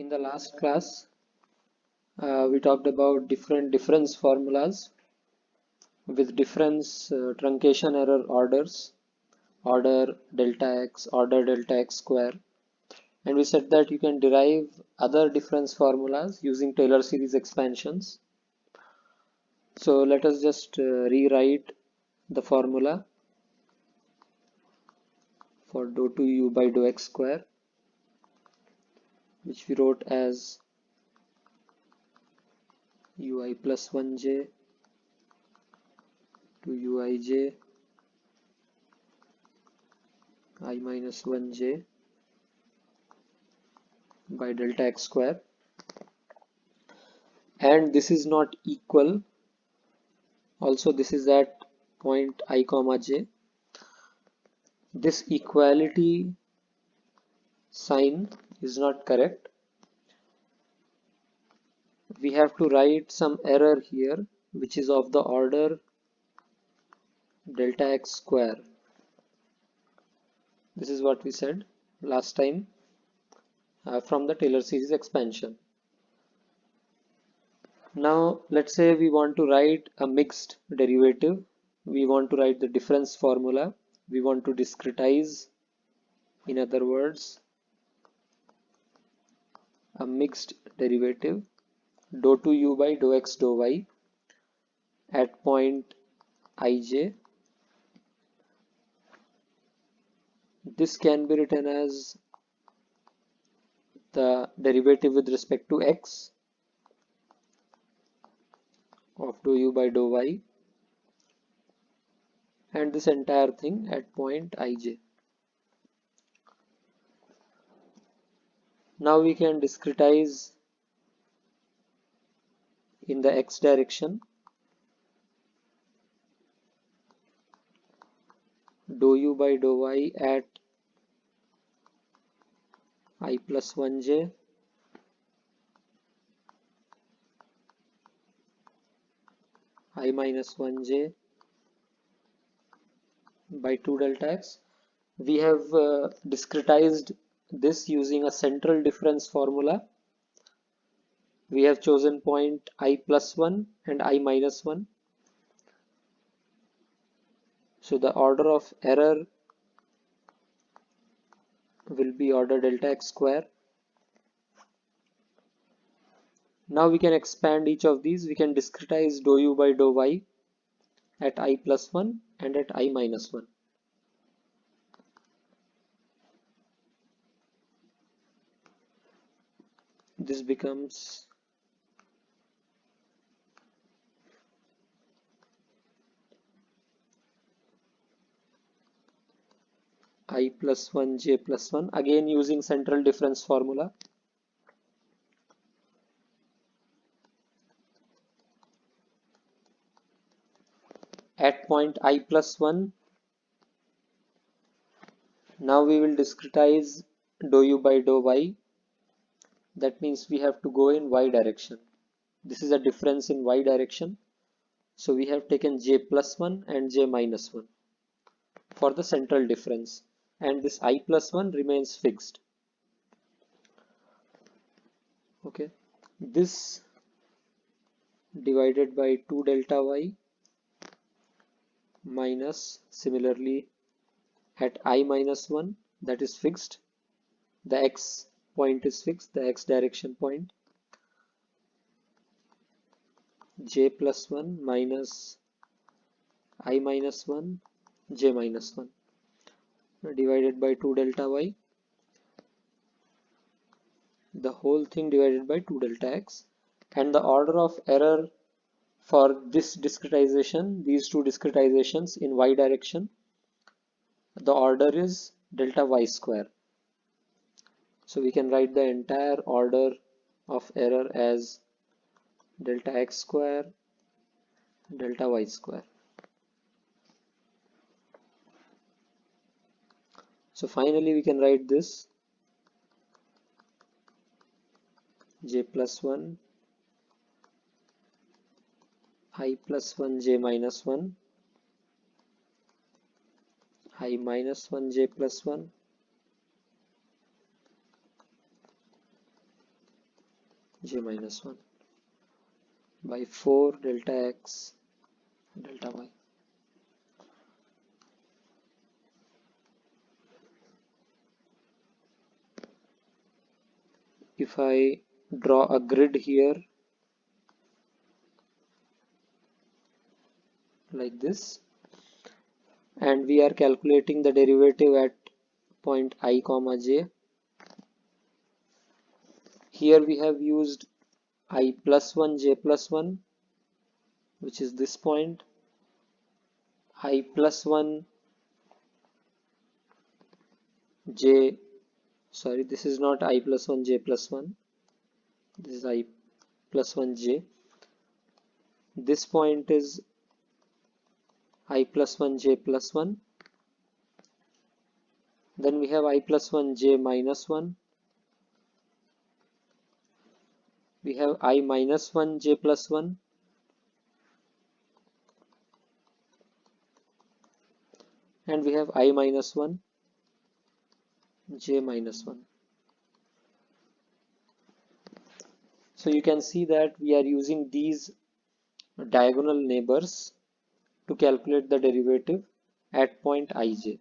In the last class, we talked about different difference formulas with difference truncation error orders, order delta x square, and we said that you can derive other difference formulas using Taylor series expansions. So let us just rewrite the formula for dou 2u by dou x square, which we wrote as ui plus 1j to uij I minus 1j by delta x square, and this is not equal. Also, this is at point I comma j. This equality sign is not correct. We have to write some error here, which is of the order delta x square. This is what we said last time from the Taylor series expansion. Now let's say we want to write a mixed derivative. We want to write the difference formula. We want to discretize, in other words, a mixed derivative dou 2u by dou x dou y at point ij. This can be written as the derivative with respect to x of dou u by dou y, and this entire thing at point ij. Now we can discretize in the x direction. Dou u by dou y at I plus 1j I minus 1j by 2 delta x. We have discretized this using a central difference formula. We have chosen point I plus 1 and I minus 1. So the order of error will be order delta x square. Now we can expand each of these. We can discretize dou u by dou y at I plus 1 and at I minus 1. This becomes I plus 1 j plus 1, again using central difference formula. At point I plus 1, now we will discretize dou u by dou y. That means we have to go in y direction. This is a difference in y direction. So we have taken j plus 1 and j minus 1 for the central difference, and this I plus 1 remains fixed. Okay, this divided by 2 delta y minus, similarly at I minus 1, that is fixed. The x point is fixed, the x direction point. J plus 1 minus I minus 1, j minus 1 divided by 2 delta y, the whole thing divided by 2 delta x, and the order of error for this discretization, these two discretizations in y direction, the order is delta y square. So we can write the entire order of error as delta x square, delta y square. So finally we can write this j plus 1 I plus 1 j minus 1 I minus 1 j plus 1 j minus 1 by 4 delta x delta y. If I draw a grid here like this, and we are calculating the derivative at point I comma j, here we have used I plus 1 j plus 1, which is this point, I plus 1 j, sorry, this is not I plus 1 j plus 1, this is I plus 1 j. This point is I plus 1 j plus 1. Then we have I plus 1 j minus 1. We have I minus 1 j plus 1. And we have I minus 1 j minus 1. So you can see that we are using these diagonal neighbors to calculate the derivative at point ij.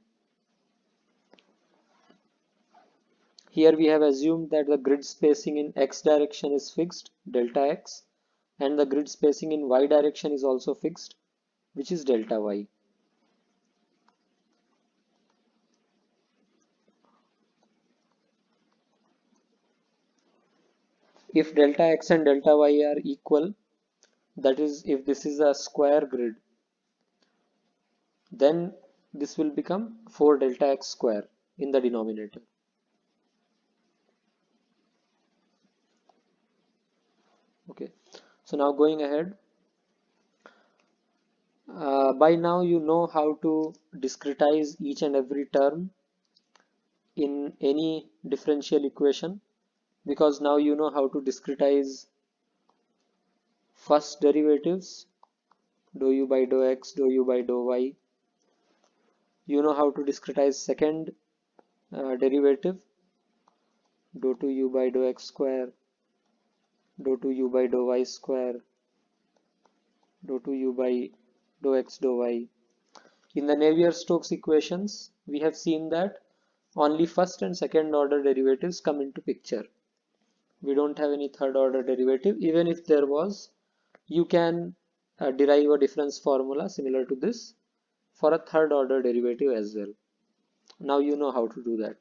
Here we have assumed that the grid spacing in x direction is fixed, delta x, and the grid spacing in y direction is also fixed, which is delta y. If delta x and delta y are equal, that is, if this is a square grid, then this will become 4 delta x square in the denominator. Okay, so now going ahead, by now you know how to discretize each and every term in any differential equation, because now you know how to discretize first derivatives, dou u by dou x, dou u by dou y. You know how to discretize second derivative, dou 2u by dou x square, dou 2u by dou y square, dou 2u by dou x dou y. In the Navier-Stokes equations, we have seen that only first and second order derivatives come into picture. We don't have any third order derivative. Even if there was, you can derive a difference formula similar to this for a third order derivative as well. Now you know how to do that.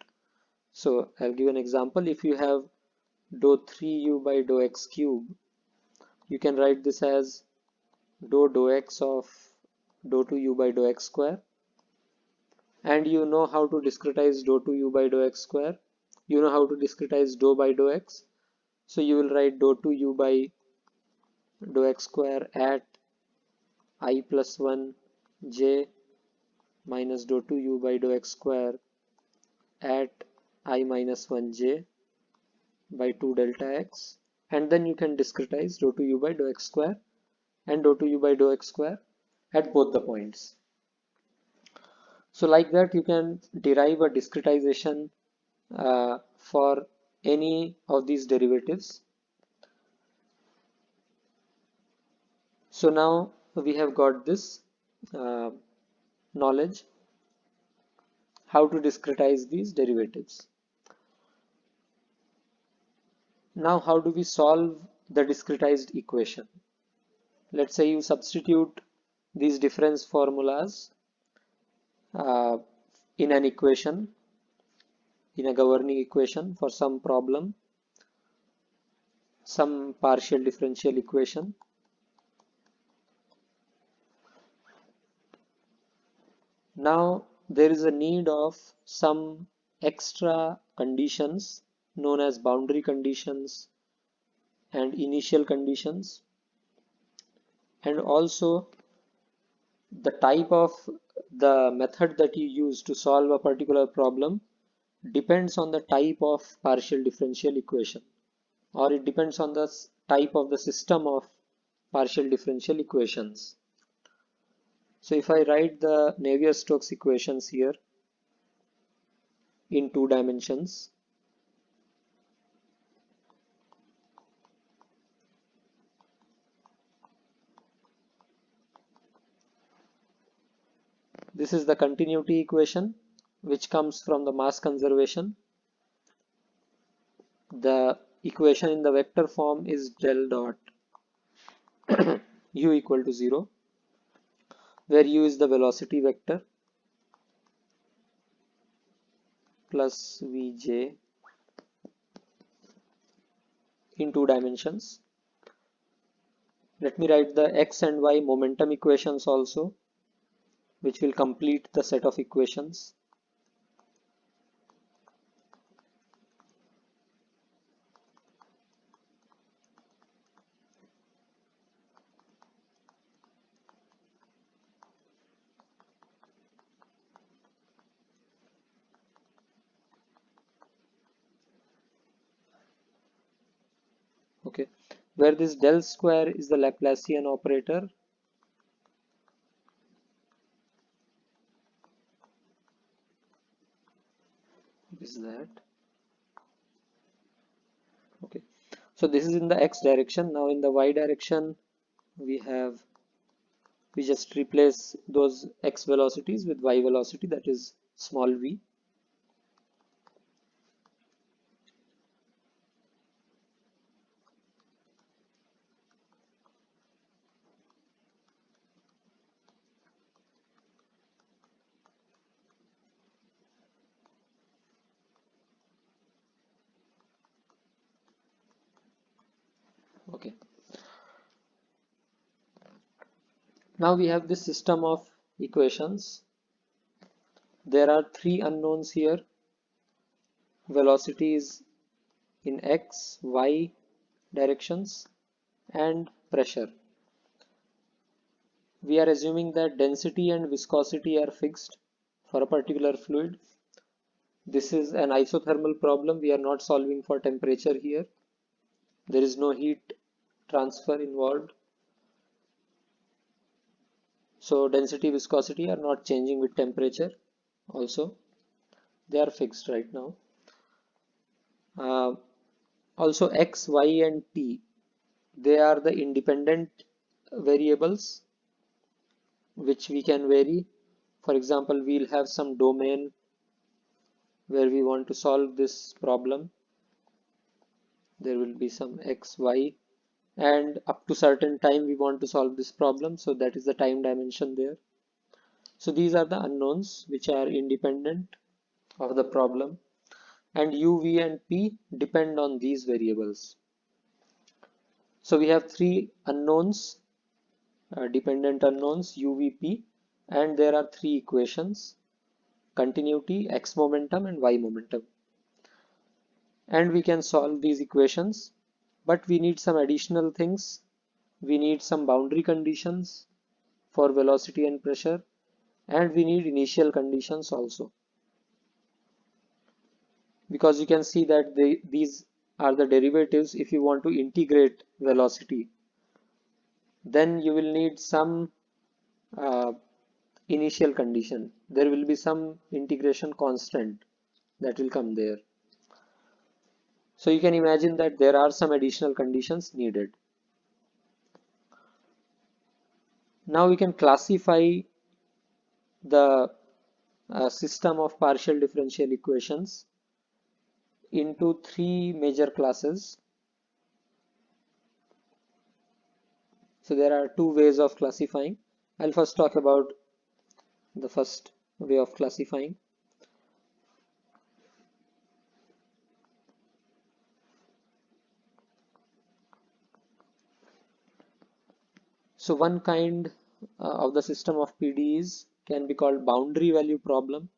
So I'll give an example. If you have dou 3u by dou x cube, you can write this as dou x of dou 2u by dou x square. And you know how to discretize dou 2u by dou x square. You know how to discretize dou by dou x. So you will write dou 2u by dou x square at I plus 1 j minus dou 2u by dou x square at I minus 1 j by 2 delta x, and then you can discretize dou 2u by dou x square and dou 2u by dou x square at both the points. So like that you can derive a discretization for any of these derivatives. So now we have got this knowledge how to discretize these derivatives. Now how do we solve the discretized equation? Let's say you substitute these difference formulas in an equation, in a governing equation for some problem, some partial differential equation. Now there is a need of some extra conditions known as boundary conditions and initial conditions, and also the type of the method that you use to solve a particular problem depends on the type of partial differential equation, or it depends on the type of the system of partial differential equations. So if I write the Navier-Stokes equations here in 2 dimensions, This is the continuity equation which comes from the mass conservation. The equation in the vector form is del dot u equal to 0, where u is the velocity vector plus vj in 2 dimensions. Let me write the x and y momentum equations also, which will complete the set of equations. Okay, where this del square is the Laplacian operator. Is that okay? So this is in the x direction. Now in the y direction, we just replace those x velocities with y velocity, that is small v. Okay. Now we have this system of equations. There are 3 unknowns here: velocities in x, y directions, and pressure. We are assuming that density and viscosity are fixed for a particular fluid. This is an isothermal problem. We are not solving for temperature here. There is no heat transfer involved. So density, viscosity are not changing with temperature. Also, they are fixed right now. Also x, y, and t, they are the independent variables which we can vary. For example, we'll have some domain where we want to solve this problem. There will be some x, y, and up to certain time we want to solve this problem, so that is the time dimension there. So these are the unknowns which are independent of the problem, and u, v, and p depend on these variables. So we have 3 unknowns, dependent unknowns u, v, p, and there are 3 equations: continuity, x momentum, and y momentum. And we can solve these equations, but we need some additional things. We need some boundary conditions for velocity and pressure, and we need initial conditions also, because you can see that these are the derivatives. If you want to integrate velocity, then you will need some uh, initial condition. There will be some integration constant that will come there. So you can imagine that there are some additional conditions needed. Now we can classify the system of partial differential equations into 3 major classes. So there are 2 ways of classifying. I'll first talk about the first way of classifying. So one kind of the system of PDEs can be called boundary value problem,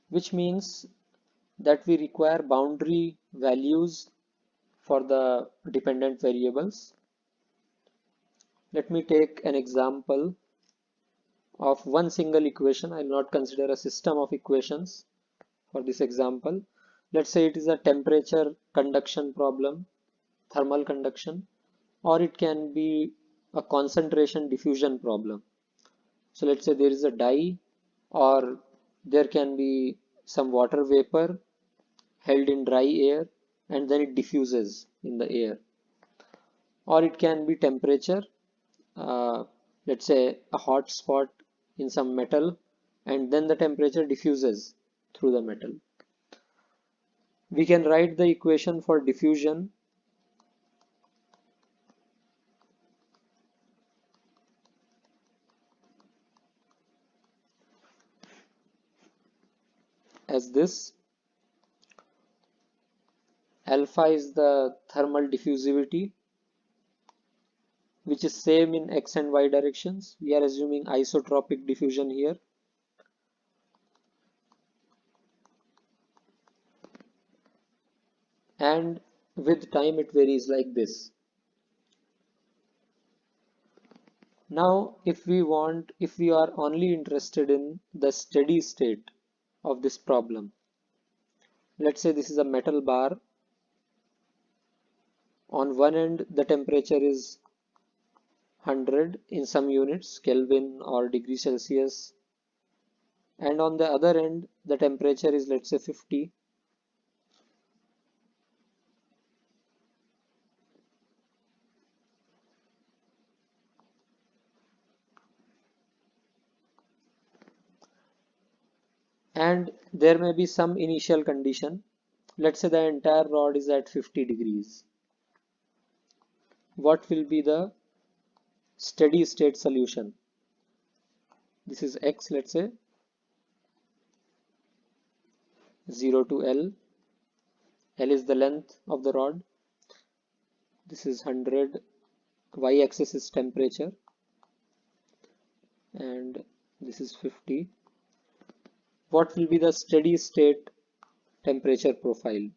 which means that we require boundary values for the dependent variables. Let me take an example of one single equation. I'll not consider a system of equations for this example. Let's say it is a temperature conduction problem, thermal conduction, or it can be a concentration diffusion problem. So let's say there is a dye, or there can be some water vapor held in dry air and then it diffuses in the air, or it can be temperature. Let's say a hot spot in some metal, and then the temperature diffuses through the metal. We can write the equation for diffusion as this. Alpha is the thermal diffusivity, which is same in x and y directions. We are assuming isotropic diffusion here. And with time it varies like this. Now if we are only interested in the steady state of this problem, let's say this is a metal bar. On one end the temperature is 100 in some units, Kelvin or degree Celsius, and on the other end the temperature is, let's say, 50. And there may be some initial condition. Let's say the entire rod is at 50 degrees. What will be the steady state solution? This is x, let's say, 0 to L. L is the length of the rod. This is 100. Y-axis is temperature, and this is 50. What will be the steady state temperature profile?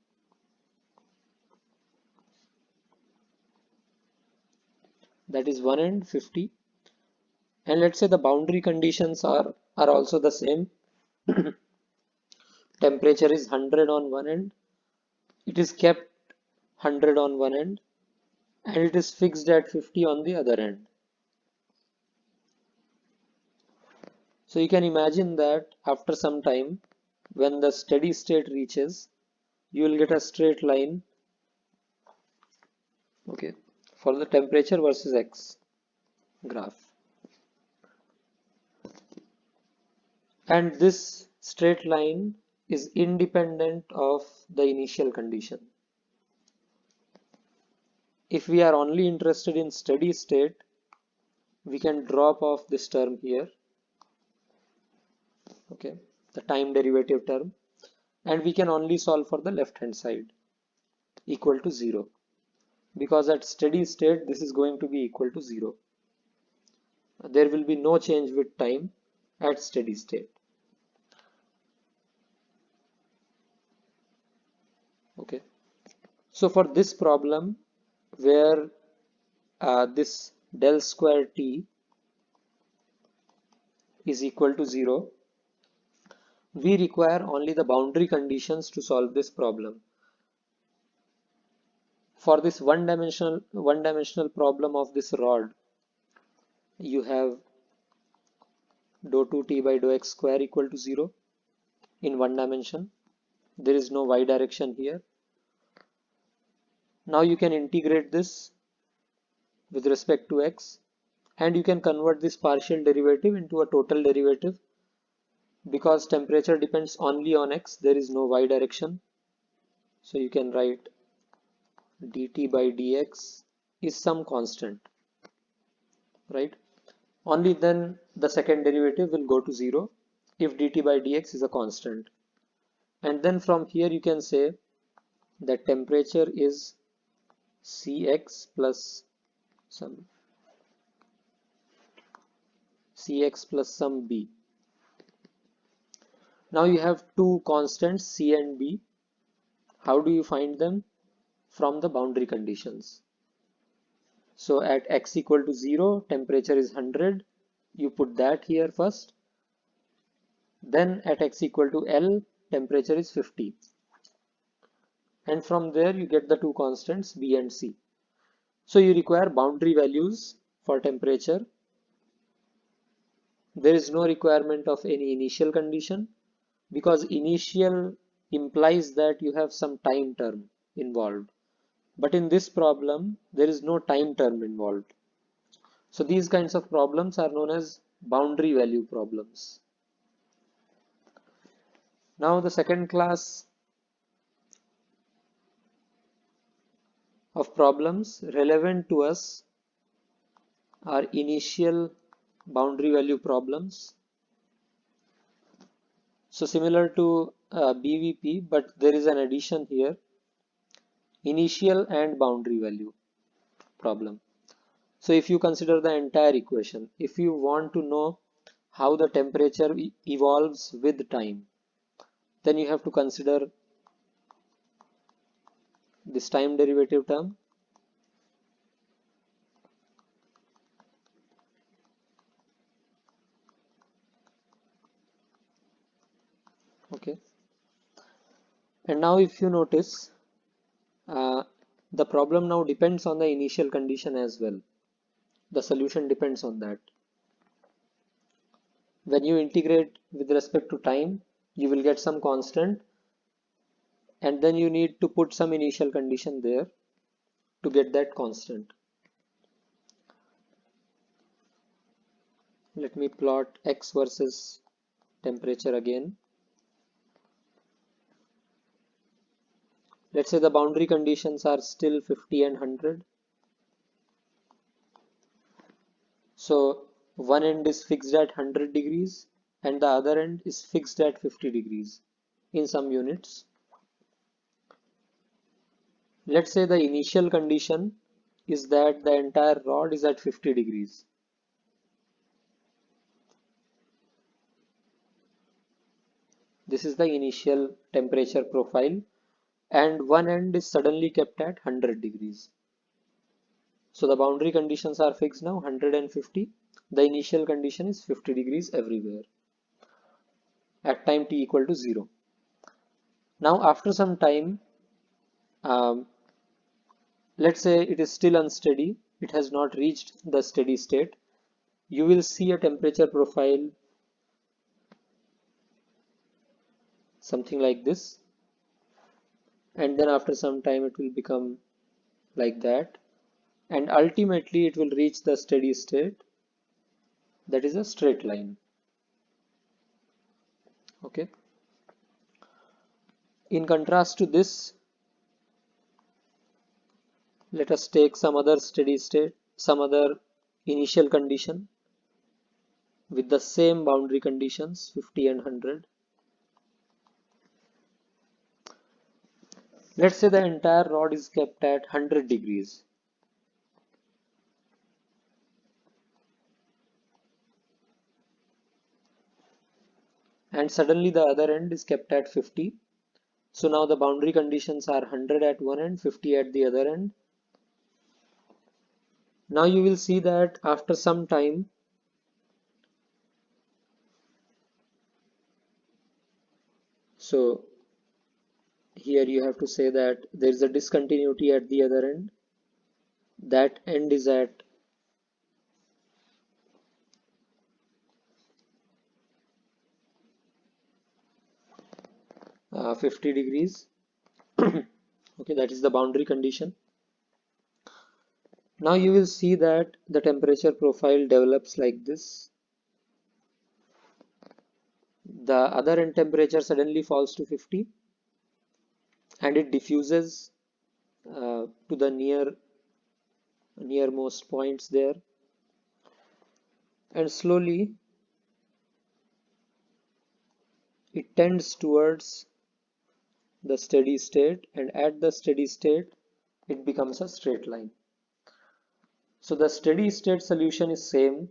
That is one end 50, and let's say the boundary conditions are also the same. Temperature is 100 on one end, it is kept 100 on one end, and it is fixed at 50 on the other end. So you can imagine that after some time, when the steady state reaches, you will get a straight line, okay, for the temperature versus x graph. And this straight line is independent of the initial condition. If we are only interested in steady state, we can drop off this term here, okay, the time derivative term, and we can only solve for the left hand side equal to 0, because at steady state this is going to be equal to 0. There will be no change with time at steady state. Okay, so for this problem where this del square t is equal to 0, we require only the boundary conditions to solve this problem. For this one-dimensional problem of this rod, you have dou 2t by dou x square equal to 0 in one dimension. There is no y direction here. Now you can integrate this with respect to x, and you can convert this partial derivative into a total derivative. Because temperature depends only on x, there is no y direction. So you can write dt by dx is some constant, right? Only then the second derivative will go to 0 if dt by dx is a constant. And then from here you can say that temperature is Cx plus some B. Now you have two constants C and B. How do you find them? From the boundary conditions. So at x equal to 0, temperature is 100. You put that here first. Then at x equal to L, temperature is 50. And from there you get the two constants B and C. So you require boundary values for temperature. There is no requirement of any initial condition, because initial implies that you have some time term involved. But in this problem, there is no time term involved. So these kinds of problems are known as boundary value problems. Now the second class of problems relevant to us are initial boundary value problems. So similar to BVP, but there is an addition here, initial and boundary value problem. So if you consider the entire equation, if you want to know how the temperature evolves with time, then you have to consider this time derivative term. Okay. And now if you notice, uh, the problem now depends on the initial condition as well. The solution depends on that. When you integrate with respect to time, you will get some constant, and then you need to put some initial condition there to get that constant. Let me plot x versus temperature again. Let's say the boundary conditions are still 50 and 100. So one end is fixed at 100 degrees and the other end is fixed at 50 degrees in some units. Let's say the initial condition is that the entire rod is at 50 degrees. This is the initial temperature profile, and one end is suddenly kept at 100 degrees. So the boundary conditions are fixed now, 100 and 50. The initial condition is 50 degrees everywhere at time t equal to 0. Now after some time, um, let's say it is still unsteady, it has not reached the steady state, you will see a temperature profile something like this, and then after some time it will become like that, and ultimately it will reach the steady state, that is a straight line. Okay. In contrast to this, let us take some other steady state, some other initial condition with the same boundary conditions 50 and 100. Let's say the entire rod is kept at 100 degrees. And suddenly the other end is kept at 50. So now the boundary conditions are 100 at one end, 50 at the other end. Now you will see that after some time, so here you have to say that there is a discontinuity at the other end. That end is at 50 degrees. Okay, that is the boundary condition. Now you will see that the temperature profile develops like this. The other end temperature suddenly falls to 50 and it diffuses to the nearmost points there, and slowly it tends towards the steady state, and at the steady state it becomes a straight line. So the steady state solution is same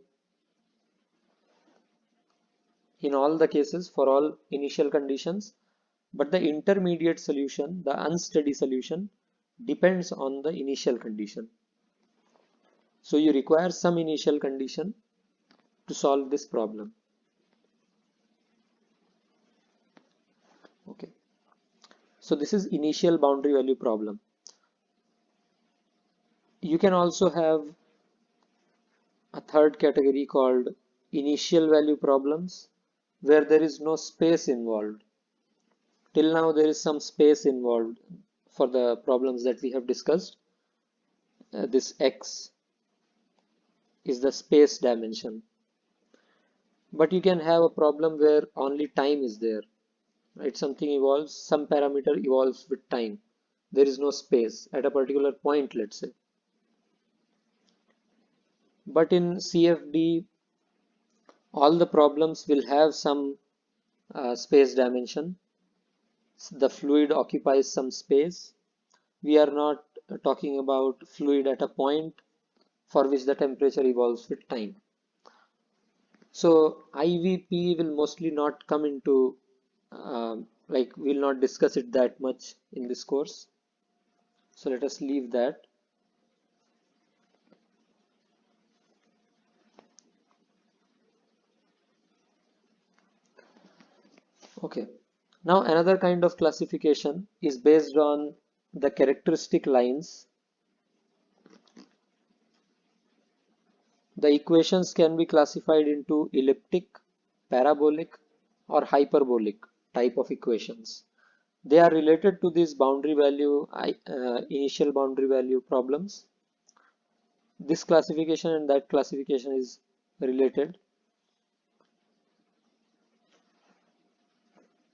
in all the cases for all initial conditions, but the intermediate solution, the unsteady solution, depends on the initial condition. So you require some initial condition to solve this problem. Okay. So this is initial boundary value problem. You can also have a third category called initial value problems, where there is no space involved. Till now there is some space involved for the problems that we have discussed. This x is the space dimension. But you can have a problem where only time is there, right? Something evolves, some parameter evolves with time. There is no space at a particular point, let's say. But in CFD, all the problems will have some space dimension. The fluid occupies some space. We are not talking about fluid at a point for which the temperature evolves with time. So IVP will mostly not come into, like we'll not discuss it that much in this course. So let us leave that. Okay. Now another kind of classification is based on the characteristic lines. The equations can be classified into elliptic, parabolic, or hyperbolic type of equations. They are related to these boundary value, initial boundary value problems. This classification and that classification is related.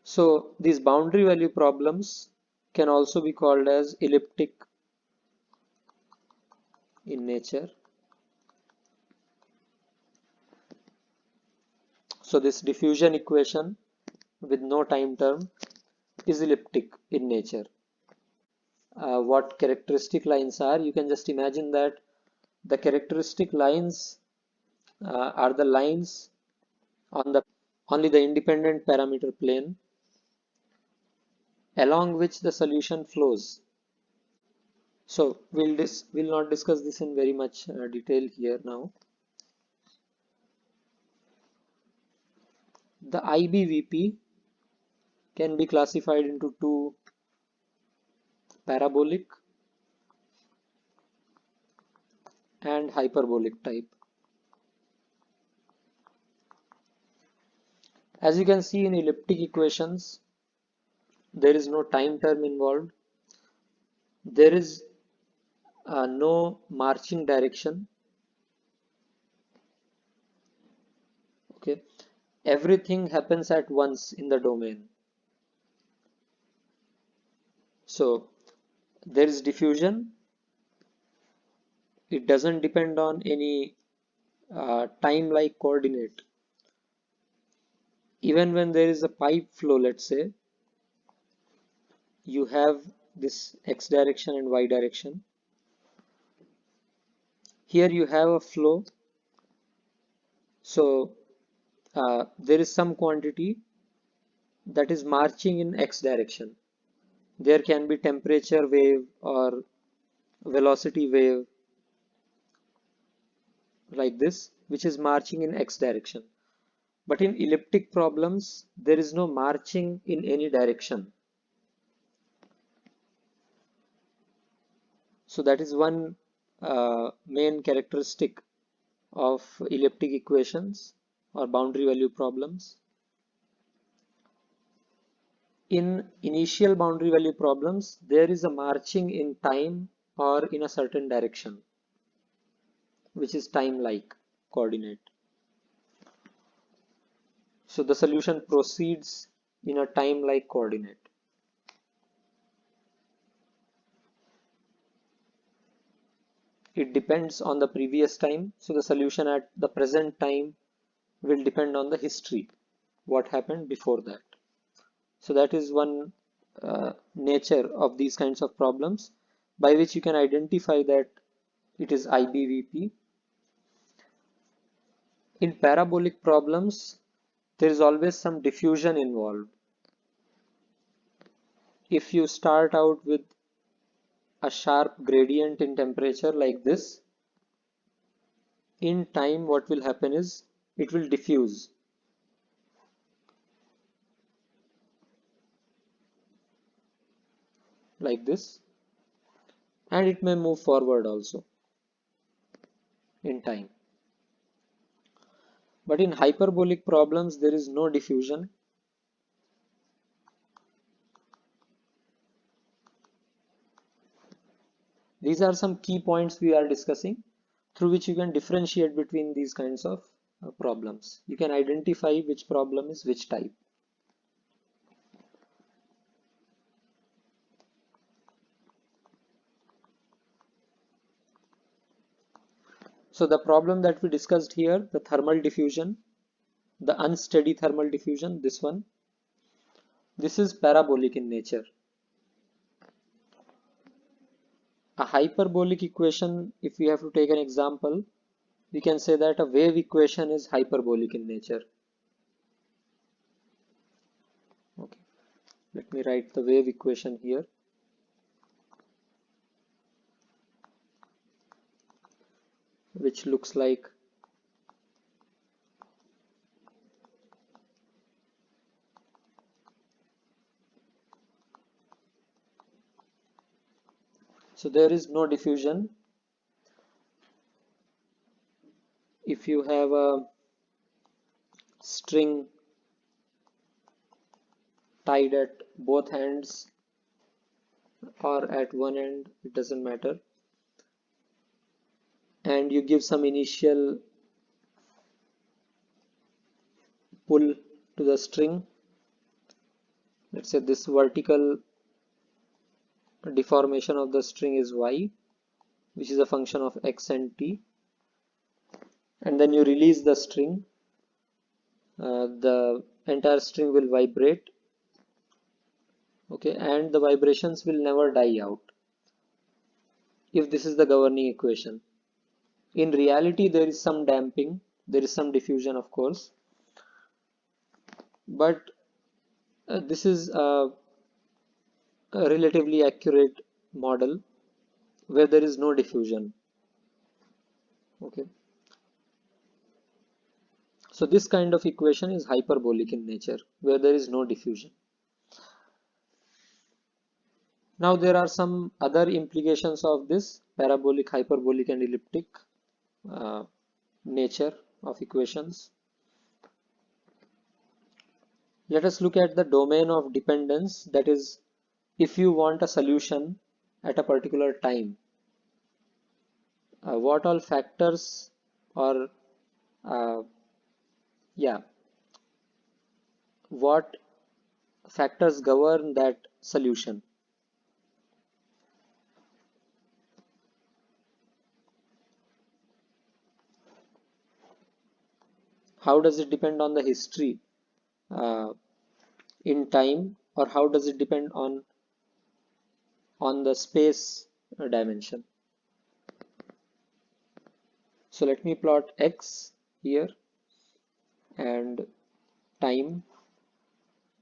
So these boundary value problems can also be called as elliptic in nature. So this diffusion equation with no time term is elliptic in nature. What characteristic lines are? You can just imagine that the characteristic lines are the lines on the only the independent parameter plane along which the solution flows. So we'll not discuss this in very much detail here now. The IBVP can be classified into two: parabolic and hyperbolic type. As you can see in elliptic equations, there is no time term involved. There is no marching direction. Okay, everything happens at once in the domain. So there is diffusion. It doesn't depend on any time-like coordinate. Even when there is a pipe flow, let's say, you have this x direction and y direction. Here you have a flow. So there is some quantity that is marching in x direction. There can be temperature wave or velocity wave like this, which is marching in x direction. But in elliptic problems, there is no marching in any direction. So that is one main characteristic of elliptic equations or boundary value problems. In initial boundary value problems, there is a marching in time or in a certain direction, which is time-like coordinate. So the solution proceeds in a time-like coordinate. It depends on the previous time. So the solution at the present time will depend on the history, what happened before that. So that is one nature of these kinds of problems by which you can identify that it is IBVP. In parabolic problems, there is always some diffusion involved. If you start out with a sharp gradient in temperature like this, in time what will happen is it will diffuse. Like this, and it may move forward also in time. But in hyperbolic problems, there is no diffusion. These are some key points we are discussing through which you can differentiate between these kinds of problems. You can identify which problem is which type. So the problem that we discussed here, the thermal diffusion, the unsteady thermal diffusion, this one, this is parabolic in nature. A hyperbolic equation, if we have to take an example, we can say that a wave equation is hyperbolic in nature. Okay, let me write the wave equation here. Which looks like so there is no diffusion if you have a string tied at both ends or at one end, it doesn't matter, and you give some initial pull to the string. Let's say this vertical deformation of the string is y, which is a function of x and t, and then you release the string. The entire string will vibrate, okay, and the vibrations will never die out if this is the governing equation. In reality, there is some damping, there is some diffusion, of course, but this is a relatively accurate model where there is no diffusion. Okay, so this kind of equation is hyperbolic in nature, where there is no diffusion. Now there are some other implications of this parabolic, hyperbolic, and elliptic uh, nature of equations. Let us look at the domain of dependence, that is, if you want a solution at a particular time, what all factors or uh, yeah, what factors govern that solution. How does it depend on the history uh, in time, or how does it depend on the space dimension? So let me plot x here and time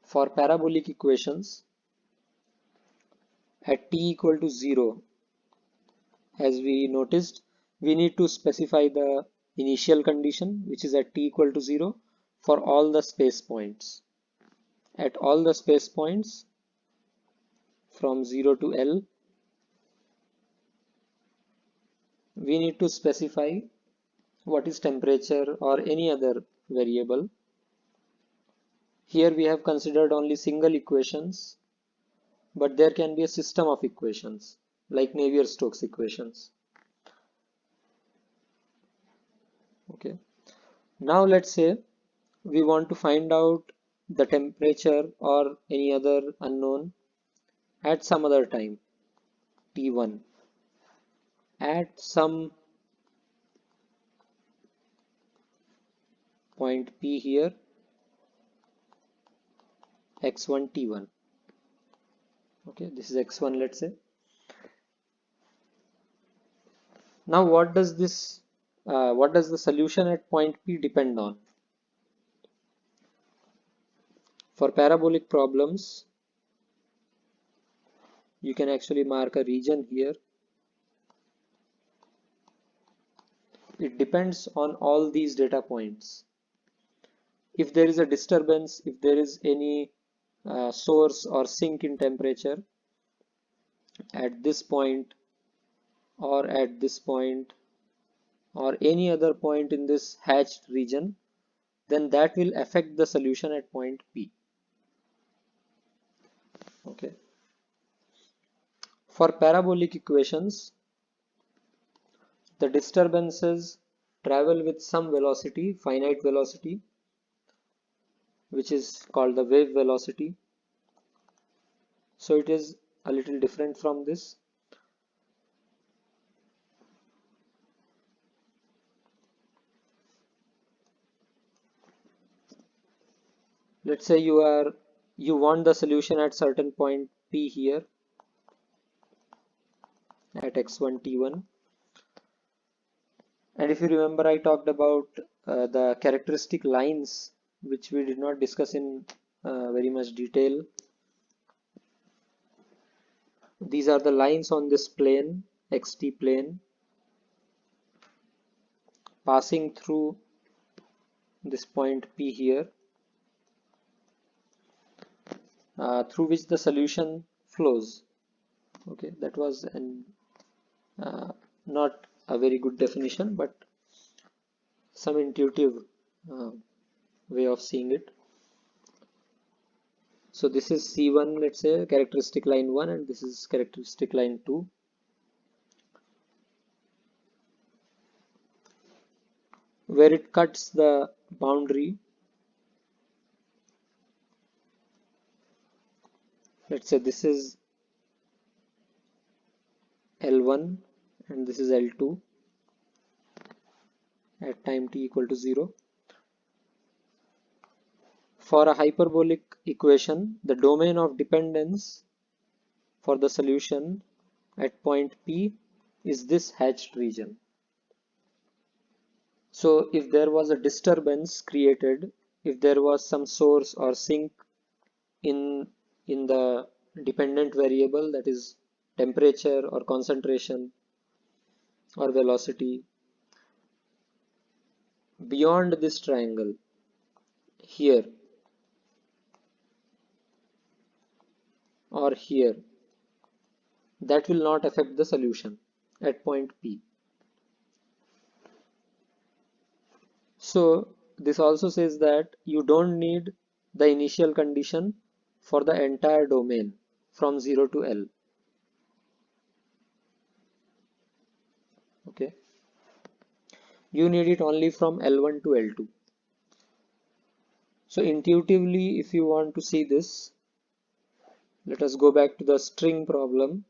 for parabolic equations at t equal to 0. As we noticed, we need to specify the initial condition, which is at t equal to 0 for all the space points. At all the space points from 0 to L, we need to specify what is temperature or any other variable. Here we have considered only single equations, but there can be a system of equations like Navier-Stokes equations. Okay. Now let's say we want to find out the temperature or any other unknown at some other time, t1, at some point P here, x1 t1. Okay, this is x1, let's say. Now what does the solution at point P depend on? For parabolic problems, you can actually mark a region here. It depends on all these data points. If there is a disturbance, if there is any source or sink in temperature at this point or at this point or any other point in this hatched region, then that will affect the solution at point P. Okay. For parabolic equations, the disturbances travel with some velocity, finite velocity, which is called the wave velocity. So it is a little different from this. Let's say you want the solution at certain point P here at x1 t1. And if you remember, I talked about the characteristic lines, which we did not discuss in very much detail. These are the lines on this plane, xt plane, passing through this point P here, through which the solution flows. Okay, that was not a very good definition, but some intuitive uh, way of seeing it. So this is C1, let's say, characteristic line 1, and this is characteristic line 2. Where it cuts the boundary, let's say this is L1 and this is L2 at time t equal to 0. For a hyperbolic equation, the domain of dependence for the solution at point P is this hatched region. So if there was a disturbance created, if there was some source or sink in the dependent variable, that is temperature or concentration or velocity, beyond this triangle here or here, that will not affect the solution at point P. So this also says that you don't need the initial condition for the entire domain from 0 to L. Okay, you need it only from L1 to L2. So intuitively, if you want to see this, let us go back to the string problem.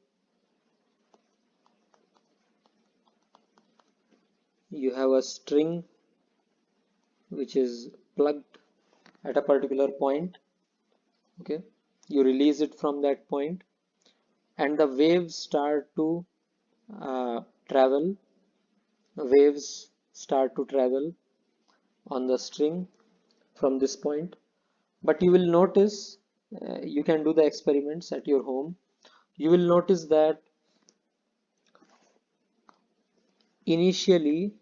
You have a string which is plugged at a particular point. Okay, you release it from that point, and the waves start to travel. The waves start to travel on the string from this point. But you will notice, you can do the experiments at your home. You will notice that initially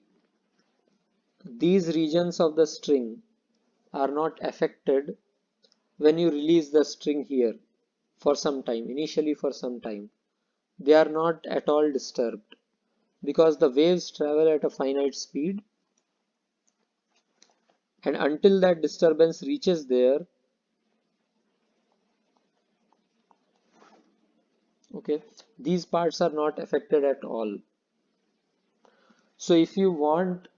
these regions of the string are not affected when you release the string here for some time, initially for some time. They are not at all disturbed because the waves travel at a finite speed, and until that disturbance reaches there, okay, these parts are not affected at all. So if you want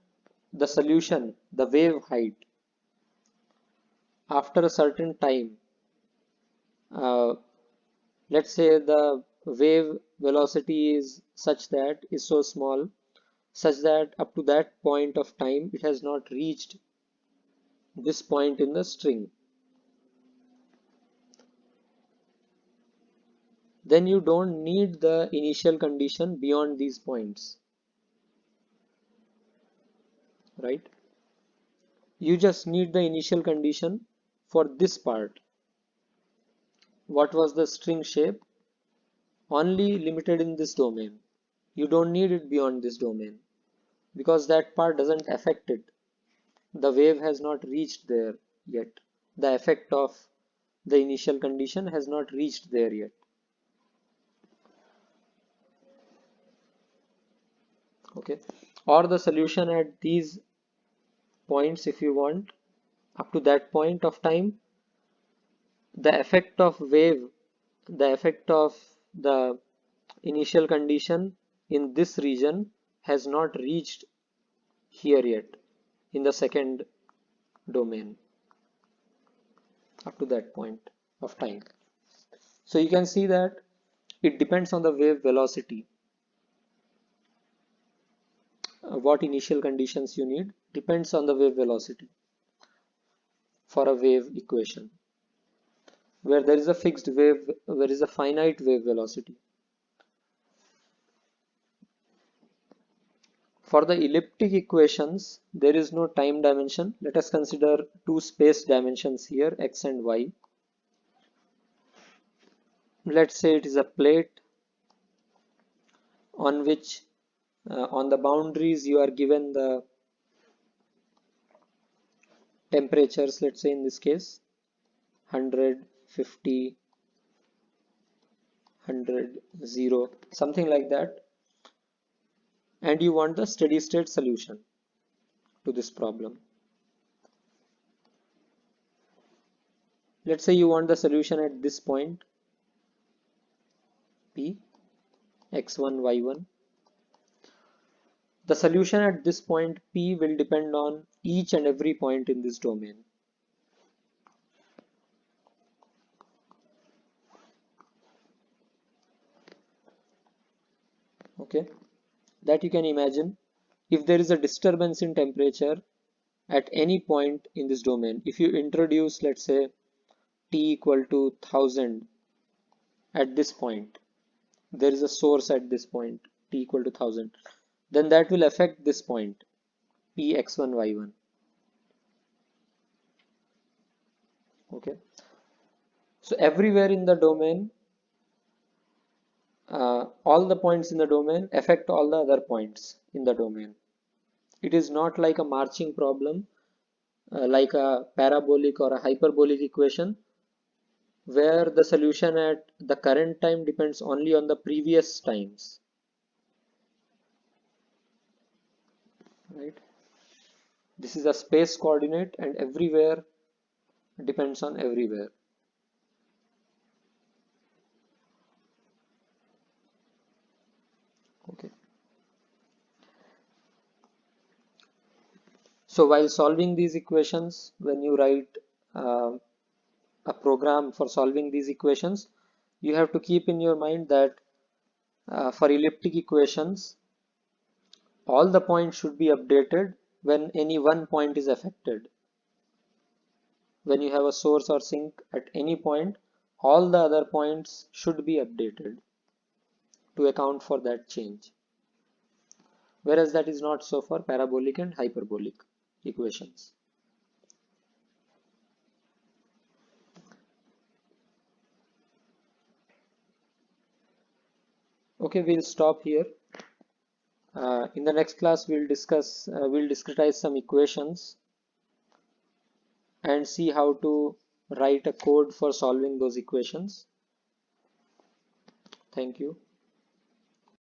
the solution, the wave height, after a certain time, uh, let's say the wave velocity is such that is so small, such that up to that point of time it has not reached this point in the string, then you don't need the initial condition beyond these points, right? You just need the initial condition for this part. What was the string shape? Only limited in this domain. You don't need it beyond this domain because that part doesn't affect it. The wave has not reached there yet. The effect of the initial condition has not reached there yet. Okay, or the solution at these points, if you want, up to that point of time, the effect of wave, the effect of the initial condition in this region has not reached here yet in the second domain up to that point of time. So you can see that it depends on the wave velocity. What initial conditions you need depends on the wave velocity for a wave equation, where there is a fixed wave, there is a finite wave velocity. For the elliptic equations, there is no time dimension. Let us consider two space dimensions here, x and y. Let's say it is a plate on which on the boundaries you are given the temperatures, let's say in this case 100, 50, 100, 0, something like that, and you want the steady state solution to this problem. Let's say you want the solution at this point P, x1, y1. The solution at this point P will depend on each and every point in this domain. Okay, that you can imagine. If there is a disturbance in temperature at any point in this domain, if you introduce, let's say, T equal to 1000 at this point, there is a source at this point, T equal to 1000, then that will affect this point, P x1, y1. Okay, so everywhere in the domain, all the points in the domain affect all the other points in the domain. It is not like a marching problem, like a parabolic or a hyperbolic equation, where the solution at the current time depends only on the previous times. Right? This is a space coordinate and everywhere depends on everywhere. Okay. So while solving these equations, when you write a program for solving these equations, you have to keep in your mind that for elliptic equations, all the points should be updated when any one point is affected. When you have a source or sink at any point, all the other points should be updated to account for that change. Whereas that is not so for parabolic and hyperbolic equations. Okay, we'll stop here. In the next class, we'll discretize some equations and see how to write a code for solving those equations. Thank you.